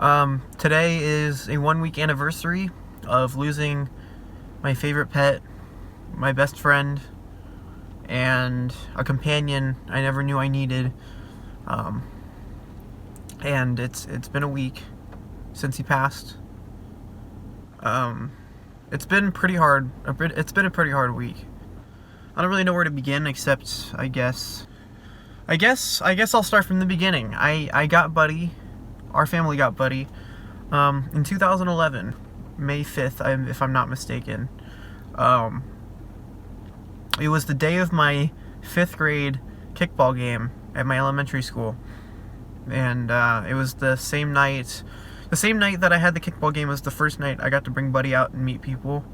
Today is a 1 week anniversary of losing my favorite pet, my best friend, and a companion I never knew I needed. Um, and it's been a week since he passed. It's been pretty hard. It's been a pretty hard week. I don't really know where to begin, except I guess I'll start from the beginning. I got Buddy. Our family got Buddy in 2011, May 5th, if I'm not mistaken. It was the day of my 5th grade kickball game at my elementary school, and it was the same night. The same night that I had the kickball game was the first night I got to bring Buddy out and meet people.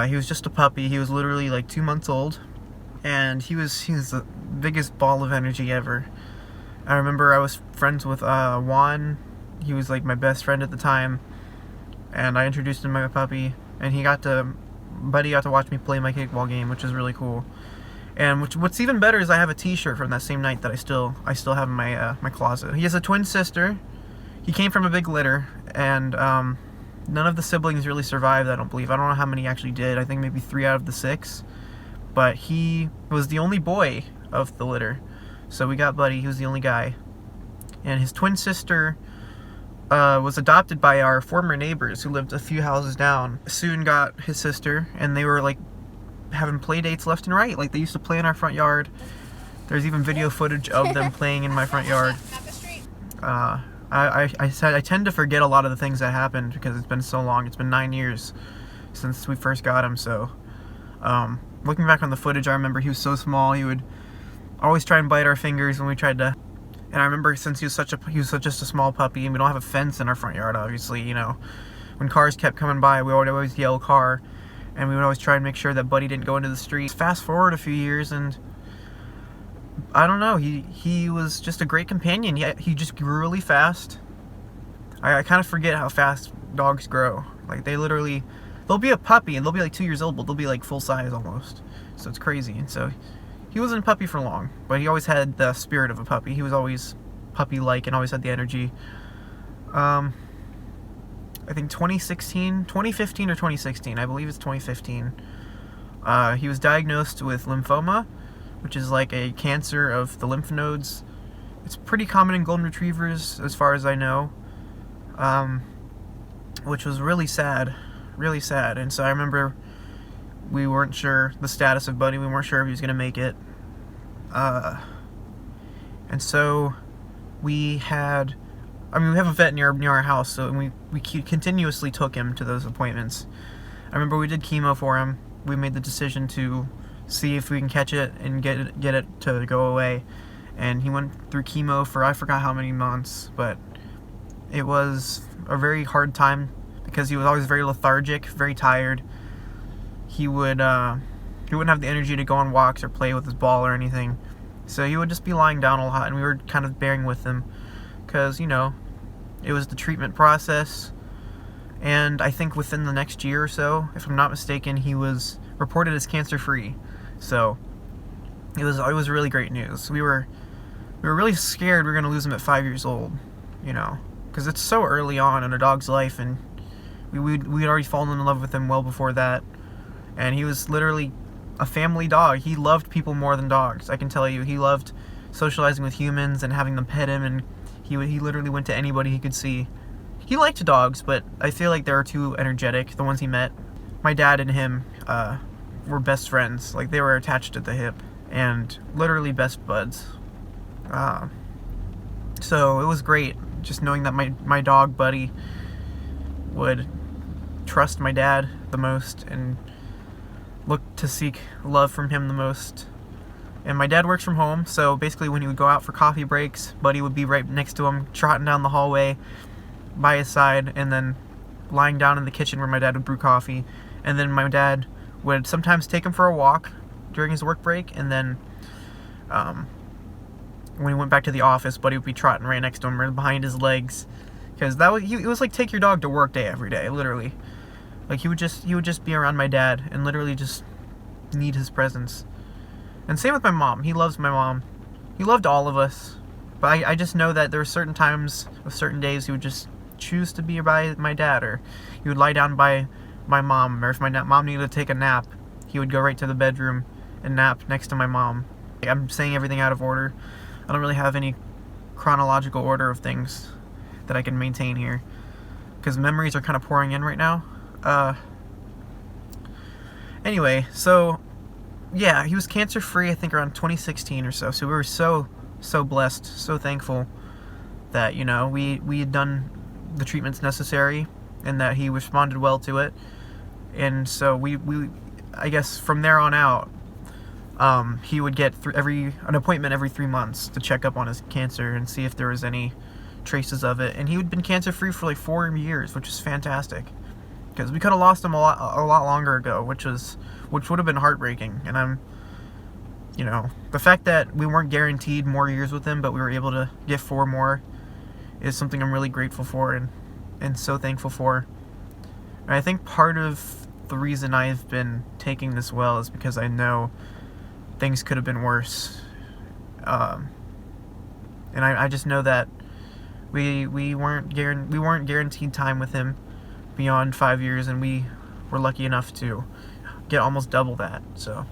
He was just a puppy. He was literally like 2 months old, and he was the biggest ball of energy ever. I remember I was friends with Juan. He was like my best friend at the time, and I introduced him to my puppy, and Buddy got to watch me play my kickball game, which is really cool. And what's even better is I have a T-shirt from that same night that I still have in my closet. He has a twin sister. He came from a big litter, and none of the siblings really survived, I don't believe. I don't know how many actually did. I think maybe 3 out of the 6. But he was the only boy of the litter. So we got Buddy. He was the only guy. And his twin sister was adopted by our former neighbors who lived a few houses down. Soon got his sister, and they were like having play dates left and right. Like, they used to play in our front yard. There's even video footage of them playing in my front yard. I tend to forget a lot of the things that happened because it's been so long. It's been 9 years since we first got him. So looking back on the footage, I remember he was so small. He would always try and bite our fingers when we tried to. And I remember, since he was just a small puppy, and we don't have a fence in our front yard, obviously, you know, when cars kept coming by, we would always yell "car," and we would always try and make sure that Buddy didn't go into the street. Fast forward a few years, and I don't know, he was just a great companion. He just grew really fast. I kind of forget how fast dogs grow. Like, they'll be a puppy and they'll be like 2 years old, but they'll be like full size almost. So it's crazy. And so he wasn't a puppy for long, but he always had the spirit of a puppy. He was always puppy-like and always had the energy. I think 2015 or 2016, I believe it's 2015, he was diagnosed with lymphoma, which is like a cancer of the lymph nodes. It's pretty common in golden retrievers, as far as I know, which was really sad. And so I remember we weren't sure the status of Buddy. We weren't sure if he was going to make it. And so we have a vet near our house, so we continuously took him to those appointments. I remember we did chemo for him. We made the decision to see if we can catch it and get it to go away. And he went through chemo for I forgot how many months, but it was a very hard time because he was always very lethargic, very tired. He wouldn't have the energy to go on walks or play with his ball or anything. So he would just be lying down a lot, and we were kind of bearing with him because, you know, it was the treatment process. And I think within the next year or so, if I'm not mistaken, he was reported as cancer-free. So it was really great news. We were really scared we were going to lose him at 5 years old, you know, because it's so early on in a dog's life, and we'd already fallen in love with him well before that. And he was literally a family dog. He loved people more than dogs, I can tell you. He loved socializing with humans and having them pet him, and he literally went to anybody he could see. He liked dogs, but I feel like they were too energetic, the ones he met. My dad and him were best friends. Like, they were attached at the hip and literally best buds. So it was great just knowing that my dog Buddy would trust my dad the most and look to seek love from him the most. And my dad works from home, so basically when he would go out for coffee breaks, Buddy would be right next to him, trotting down the hallway by his side, and then lying down in the kitchen where my dad would brew coffee. And then my dad would sometimes take him for a walk during his work break, and then when he went back to the office, Buddy would be trotting right next to him, right behind his legs, because it was like take your dog to work day every day, literally. Like, he would just be around my dad and literally just need his presence. And same with my mom. He loves my mom. He loved all of us, But I just know that there were certain times, with certain days, he would just choose to be by my dad, or he would lie down by my mom, or if my mom needed to take a nap, he would go right to the bedroom and nap next to my mom. I'm saying everything out of order. I don't really have any chronological order of things that I can maintain here, because memories are kind of pouring in right now. Anyway, so yeah, he was cancer free, I think around 2016 or so. So we were so blessed, so thankful that, you know, we had done the treatments necessary and that he responded well to it. And so we I guess from there on out, he would get an appointment every 3 months to check up on his cancer and see if there was any traces of it. And he had been cancer free for like 4 years, which is fantastic, because we could have lost him a lot longer ago, which would have been heartbreaking. And I'm, you know, the fact that we weren't guaranteed more years with him, but we were able to get 4 more, is something I'm really grateful for and so thankful for. And I think part of the reason I've been taking this well is because I know things could have been worse. And I just know that we weren't guaranteed time with him beyond 5 years, and we were lucky enough to get almost double that. So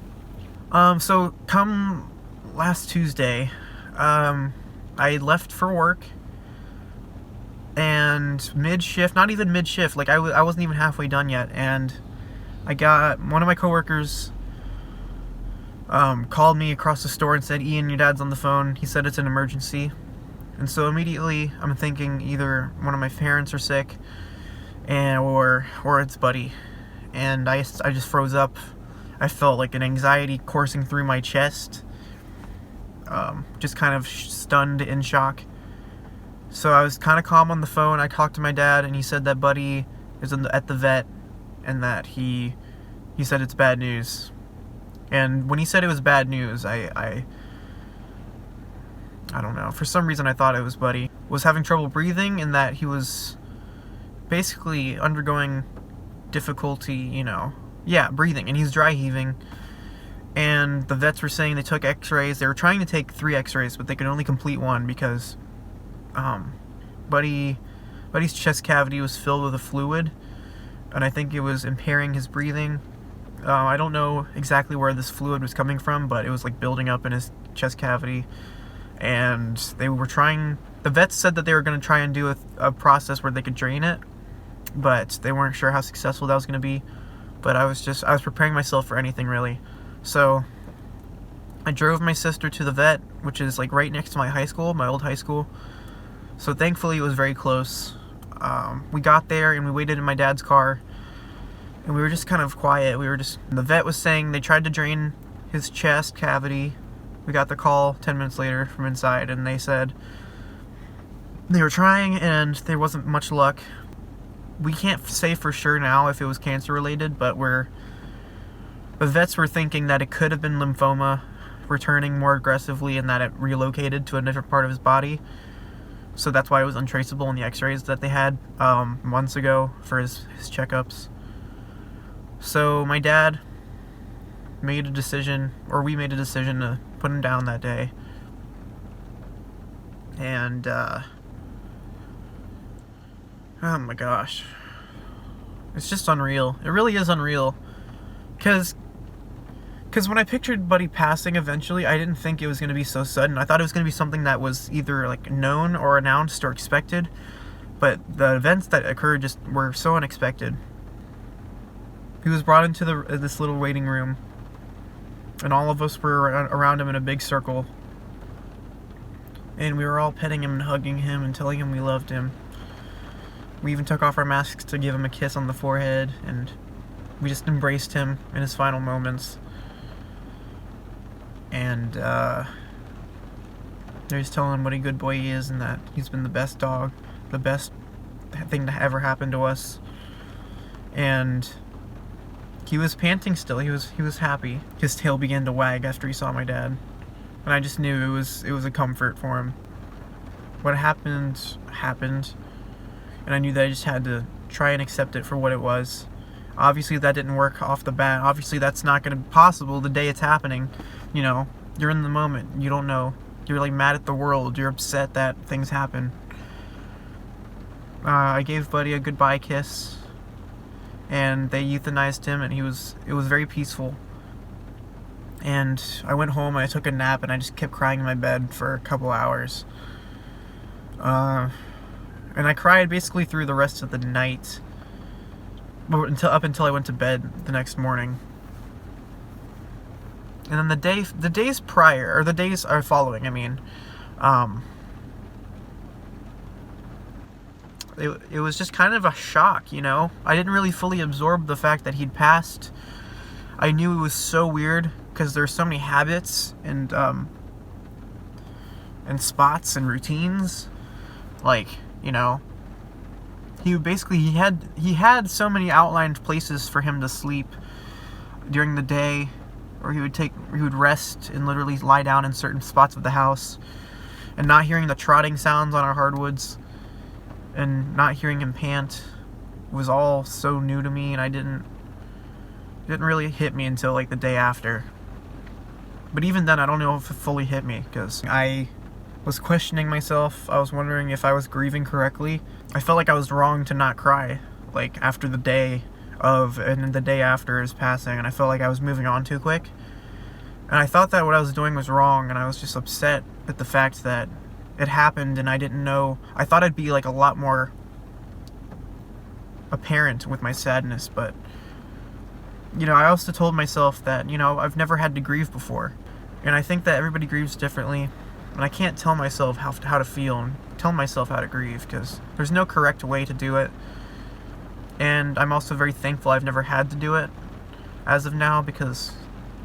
come last Tuesday, I left for work, and mid-shift, not even mid-shift, like I wasn't even halfway done yet, and I got one of my coworkers called me across the store and said, "Ian, your dad's on the phone. He said it's an emergency." And so immediately I'm thinking either one of my parents are sick, or it's Buddy. And I just froze up. I felt like an anxiety coursing through my chest, just kind of stunned, in shock. So I was kind of calm on the phone. I talked to my dad, and he said that Buddy is at the vet, and that he said it's bad news. And when he said it was bad news, I don't know, for some reason I thought it was Buddy was having trouble breathing, and that he was basically undergoing difficulty, you know, breathing, and he's dry heaving. And the vets were saying they took x-rays. They were trying to take 3 x-rays, but they could only complete 1 because Buddy's chest cavity was filled with a fluid, and I think it was impairing his breathing. I don't know exactly where this fluid was coming from, but it was like building up in his chest cavity. And the vets said that they were going to try and do a process where they could drain it, but they weren't sure how successful that was going to be. But I was preparing myself for anything, really. So I drove my sister to the vet, which is like right next to my high school, my old high school. So thankfully it was very close. We got there and we waited in my dad's car, and we were just kind of quiet. The vet was saying they tried to drain his chest cavity. We got the call 10 minutes later from inside, and they said they were trying and there wasn't much luck. We can't say for sure now if it was cancer related, but the vets were thinking that it could have been lymphoma returning more aggressively, and that it relocated to a different part of his body. So that's why it was untraceable in the x-rays that they had months ago for his checkups. So my dad made a decision, or we made a decision, to put him down that day. And oh my gosh, it's just unreal. It really is unreal, because when I pictured Buddy passing eventually, I didn't think it was going to be so sudden. I thought it was going to be something that was either like known or announced or expected, but the events that occurred just were so unexpected. He was brought into this little waiting room, and all of us were around him in a big circle, and we were all petting him and hugging him and telling him we loved him. We even took off our masks to give him a kiss on the forehead, and we just embraced him in his final moments. And they're just telling him what a good boy he is, and that he's been the best dog, the best thing to ever happen to us. And he was panting still. He was happy. His tail began to wag after he saw my dad, and I just knew it was a comfort for him. What happened, and I knew that I just had to try and accept it for what it was. Obviously that didn't work off the bat. Obviously that's not going to be possible the day it's happening. You know, you're in the moment. You don't know You're like mad at the world. You're upset that things happen. I gave Buddy a goodbye kiss, and they euthanized him, and it was very peaceful. And I went home and I took a nap, and I just kept crying in my bed for a couple hours. And I cried basically through the rest of the night, until I went to bed the next morning. And then the days prior, or the days are following, it was just kind of a shock, you know? I didn't really fully absorb the fact that he'd passed. I knew it was so weird, because there's so many habits, and spots, and routines. Like, you know, he had so many outlined places for him to sleep during the day, or he would rest and literally lie down in certain spots of the house, and not hearing the trotting sounds on our hardwoods, and not hearing him pant was all so new to me, and it didn't really hit me until like the day after. But even then, I don't know if it fully hit me, because I was questioning myself. I was wondering if I was grieving correctly. I felt like I was wrong to not cry, like after the day of, and the day after his passing, and I felt like I was moving on too quick. And I thought that what I was doing was wrong, and I was just upset at the fact that it happened, and I didn't know. I thought I'd be like a lot more apparent with my sadness, but, you know, I also told myself that, you know, I've never had to grieve before, and I think that everybody grieves differently, and I can't tell myself how to feel and tell myself how to grieve, because there's no correct way to do it. And I'm also very thankful I've never had to do it as of now, because,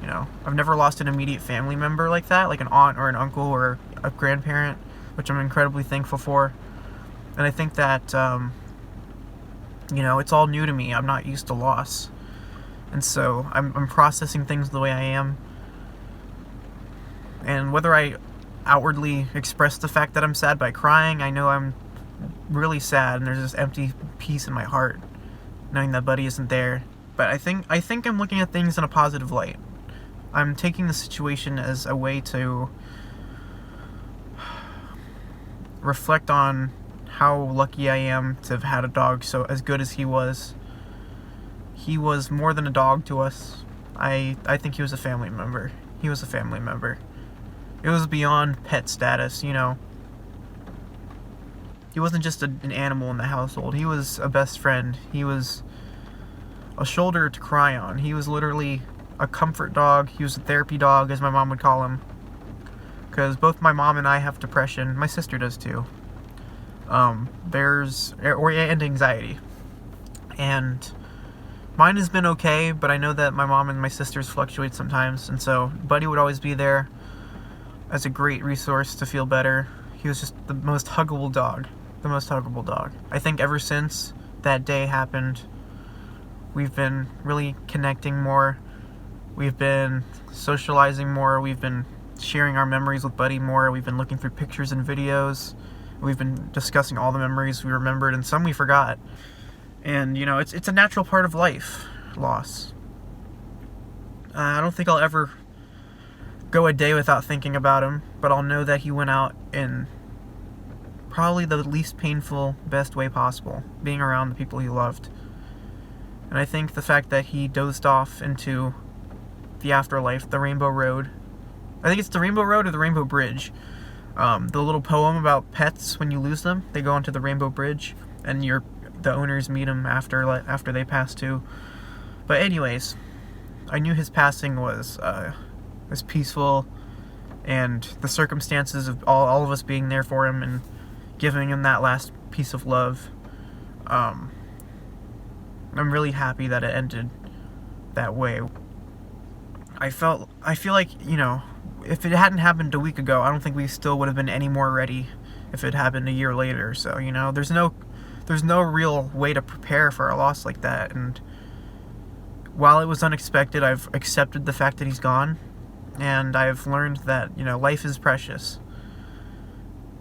you know, I've never lost an immediate family member like that, like an aunt or an uncle or a grandparent, which I'm incredibly thankful for. And I think that, you know, it's all new to me. I'm not used to loss. And so I'm processing things the way I am. And whether I outwardly express the fact that I'm sad by crying, I know I'm really sad, and there's this empty peace in my heart knowing that Buddy isn't there. But I think I'm looking at things in a positive light. I'm taking the situation as a way to reflect on how lucky I am to have had a dog so as good as he was. He was more than a dog to us. I think he was a family member. He was a family member. It was beyond pet status, you know. He wasn't just an animal in the household. He was a best friend. He was a shoulder to cry on. He was literally a comfort dog. He was a therapy dog, as my mom would call him. Because both my mom and I have depression. My sister does too. And anxiety. And mine has been okay, but I know that my mom and my sister's fluctuate sometimes. And so Buddy would always be there as a great resource to feel better. He was just the most huggable dog. The most huggable dog. I think ever since that day happened, we've been really connecting more. We've been socializing more. We've been sharing our memories with Buddy more. We've been looking through pictures and videos. We've been discussing all the memories we remembered and some we forgot. And, you know, it's a natural part of life, loss. I don't think I'll ever go a day without thinking about him, but I'll know that he went out in probably the least painful, best way possible, being around the people he loved. And I think the fact that he dozed off into the afterlife, the Rainbow Road. I think it's the Rainbow Road or the Rainbow Bridge. The little poem about pets, when you lose them, they go onto the Rainbow Bridge, and the owners meet them after they pass too. But anyways, I knew his passing was peaceful, and the circumstances of all of us being there for him and giving him that last piece of love. I'm really happy that it ended that way. I feel like, you know, if it hadn't happened a week ago, I don't think we still would have been any more ready if it happened a year later. So, you know, there's no real way to prepare for a loss like that. And while it was unexpected, I've accepted the fact that he's gone, and I've learned that, you know, life is precious.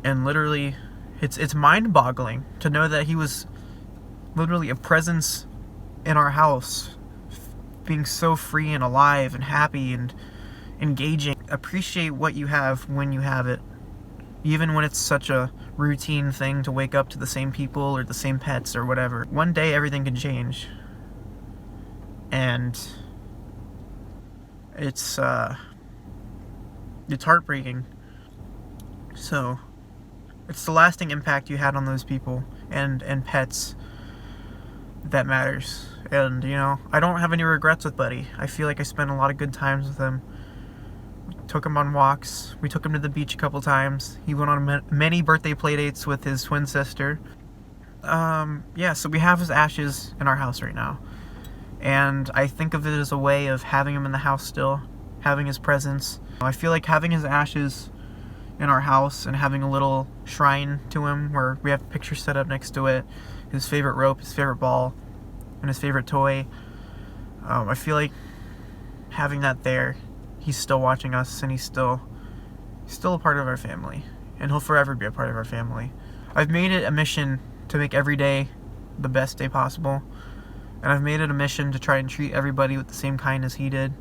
And literally, it's mind-boggling to know that he was literally a presence in our house, being so free and alive and happy, and engaging. Appreciate what you have when you have it. Even when it's such a routine thing to wake up to the same people or the same pets or whatever. One day everything can change. And it's heartbreaking. So it's the lasting impact you had on those people and pets that matters. And, you know, I don't have any regrets with Buddy. I feel like I spent a lot of good times with him. We took him on walks. We took him to the beach a couple times. He went on many birthday playdates with his twin sister. Yeah, so we have his ashes in our house right now. And I think of it as a way of having him in the house still, having his presence. I feel like having his ashes in our house and having a little shrine to him where we have a picture set up next to it, his favorite rope, his favorite ball, and his favorite toy. I feel like having that there, he's still watching us and he's still a part of our family, and he'll forever be a part of our family. I've made it a mission to make every day the best day possible, and I've made it a mission to try and treat everybody with the same kindness he did.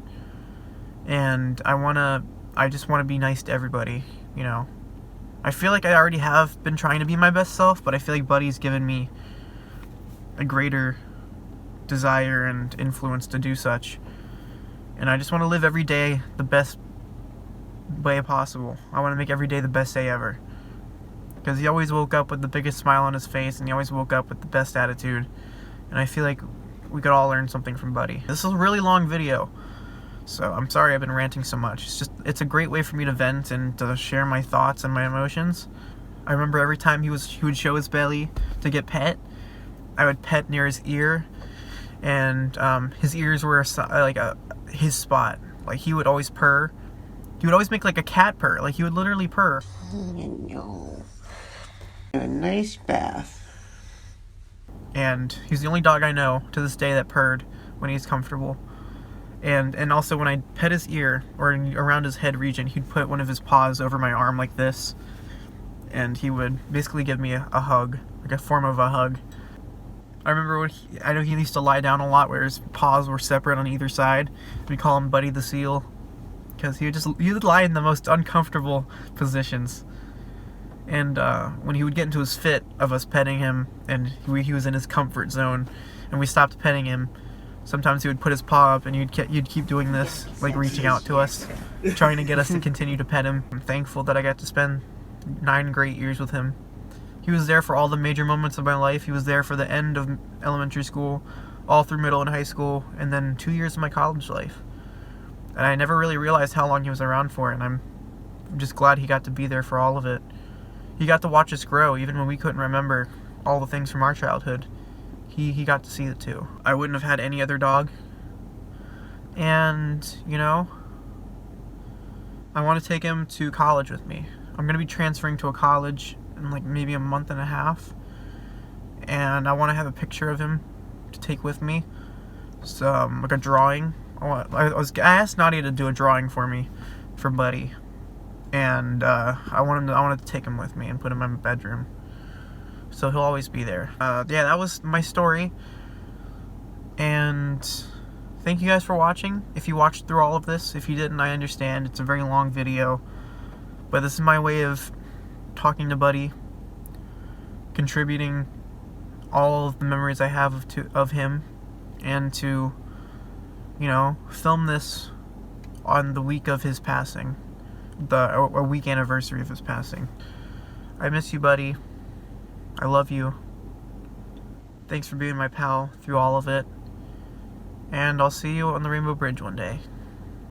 And I just want to be nice to everybody, you know. I feel like I already have been trying to be my best self, but I feel like Buddy's given me a greater desire and influence to do such. And I just want to live every day the best way possible. I want to make every day the best day ever. Because he always woke up with the biggest smile on his face, and he always woke up with the best attitude. And I feel like we could all learn something from Buddy. This is a really long video, so I'm sorry I've been ranting so much. It's a great way for me to vent and to share my thoughts and my emotions. I remember every time he would show his belly to get pet, I would pet near his ear, and his ears were like his spot. Like, he would always purr. He would always make like a cat purr. Like, he would literally purr. No. A nice bath. And he's the only dog I know to this day that purred when he's comfortable. And also when I pet his ear or around his head region, he'd put one of his paws over my arm like this, and he would basically give me a hug, like a form of a hug. I remember I know he used to lie down a lot where his paws were separate on either side. We call him Buddy the Seal, because he would lie in the most uncomfortable positions. And when he would get into his fit of us petting him, and he was in his comfort zone, and we stopped petting him, sometimes he would put his paw up and you'd keep doing this, like reaching out to us, trying to get us to continue to pet him. I'm thankful that I got to spend 9 great years with him. He was there for all the major moments of my life. He was there for the end of elementary school, all through middle and high school, and then 2 years of my college life. And I never really realized how long he was around for, and I'm just glad he got to be there for all of it. He got to watch us grow, even when we couldn't remember all the things from our childhood. He got to see it too. I wouldn't have had any other dog. And, you know, I want to take him to college with me. I'm going to be transferring to a college in like maybe a month and a half. And I want to have a picture of him to take with me. So, like a drawing. I asked Nadia to do a drawing for me, for Buddy. And I wanted to take him with me and put him in my bedroom. So he'll always be there. Yeah, that was my story. And thank you guys for watching. If you watched through all of this, if you didn't, I understand. It's a very long video. But this is my way of talking to Buddy, contributing all of the memories I have of him, and to, you know, film this on the week of his passing. A week anniversary of his passing. I miss you, Buddy. I love you. Thanks for being my pal through all of it. And I'll see you on the Rainbow Bridge one day.